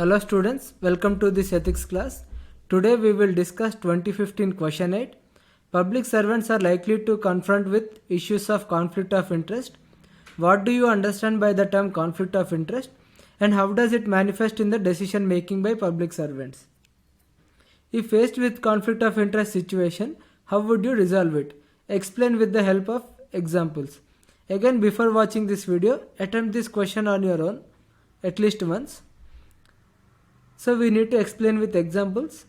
Hello students, welcome to this ethics class. Today we will discuss 2015 question 8. Public servants are likely to confront with issues of conflict of interest. What do you understand by the term conflict of interest and how does it manifest in the decision making by public servants? If faced with conflict of interest situation, how would you resolve it? Explain with the help of examples. Again, before watching this video, attempt this question on your own at least once. So we need to explain with examples.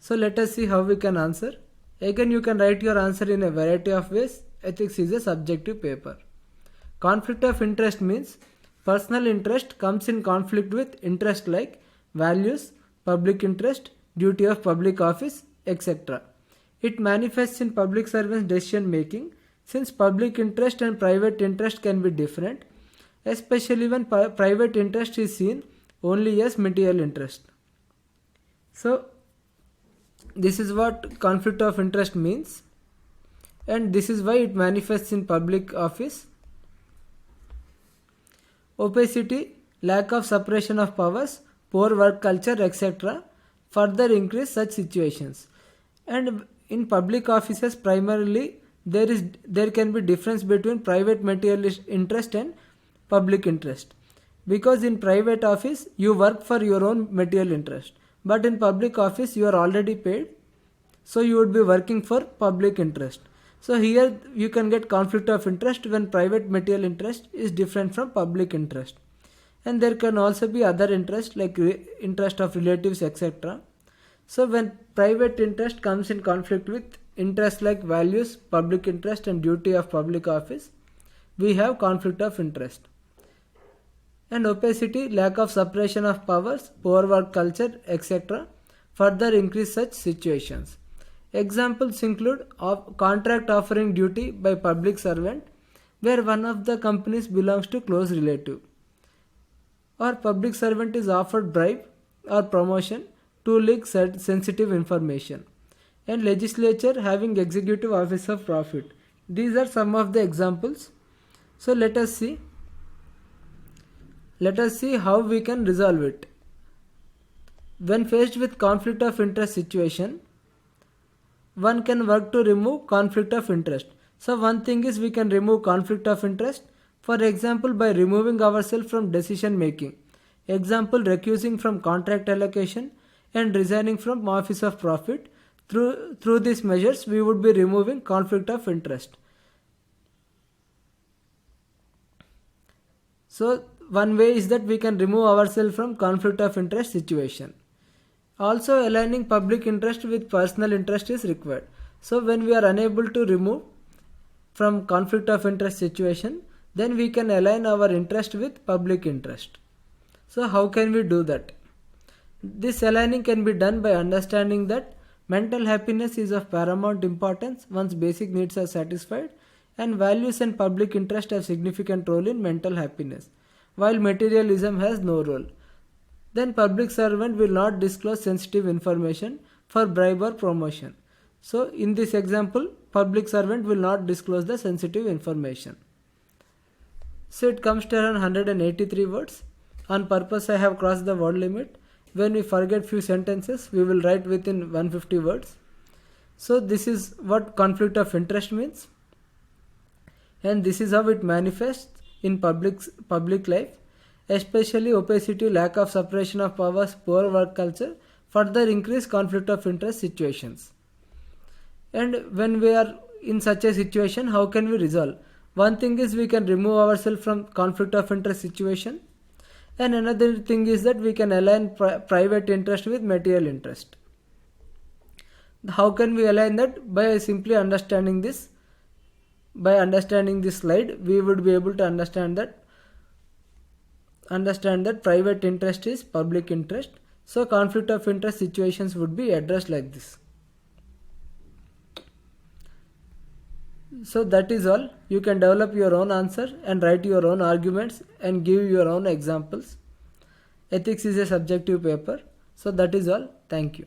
So let us see how we can answer. Again, you can write your answer in a variety of ways. Ethics is a subjective paper. Conflict of interest means personal interest comes in conflict with interest like values, public interest, duty of public office, etc. It manifests in public servants' decision making since public interest and private interest can be different, especially when private interest is seen only as material interest. So this is what conflict of interest means, and this is why it manifests in public office. Opacity, lack of separation of powers, poor work culture, etc. further increase such situations. And in public offices primarily there can be difference between private material interest and public interest. Because in private office you work for your own material interest, but in public office you are already paid, so you would be working for public interest. So here you can get conflict of interest when private material interest is different from public interest. And there can also be other interest like interest of relatives, etc. So when private interest comes in conflict with interest like values, public interest and duty of public office, we have conflict of interest. And opacity, lack of separation of powers, poor work culture, etc. further increase such situations. Examples include contract offering duty by public servant where one of the companies belongs to close relative, or public servant is offered bribe or promotion to leak sensitive information, and legislature having executive office of profit. These are some of the examples. So let us see how we can resolve it. When faced with conflict of interest situation, one can work to remove conflict of interest. So one thing is we can remove conflict of interest, for example by removing ourselves from decision making. Example, recusing from contract allocation and resigning from office of profit. Through these measures we would be removing conflict of interest. So one way is that we can remove ourselves from conflict of interest situation. Also, aligning public interest with personal interest is required. So when we are unable to remove from conflict of interest situation, then we can align our interest with public interest. So how can we do that? This aligning can be done by understanding that mental happiness is of paramount importance once basic needs are satisfied, and values and public interest have significant role in mental happiness, while materialism has no role. Then public servant will not disclose sensitive information for bribe or promotion. So in this example, public servant will not disclose the sensitive information. So it comes to around 183 words. On purpose I have crossed the word limit. When we forget few sentences, we will write within 150 words. So this is what conflict of interest means. And this is how it manifests in public life, especially opacity, lack of separation of powers, poor work culture further increase conflict of interest situations. And when we are in such a situation, how can we resolve? One thing is we can remove ourselves from conflict of interest situation, and another thing is that we can align private interest with material interest. How can we align that? By simply understanding this. By understanding this slide, we would be able to understand that private interest is public interest. So conflict of interest situations would be addressed like this. So that is all. You can develop your own answer and write your own arguments and give your own examples. Ethics is a subjective paper. So that is all. Thank you.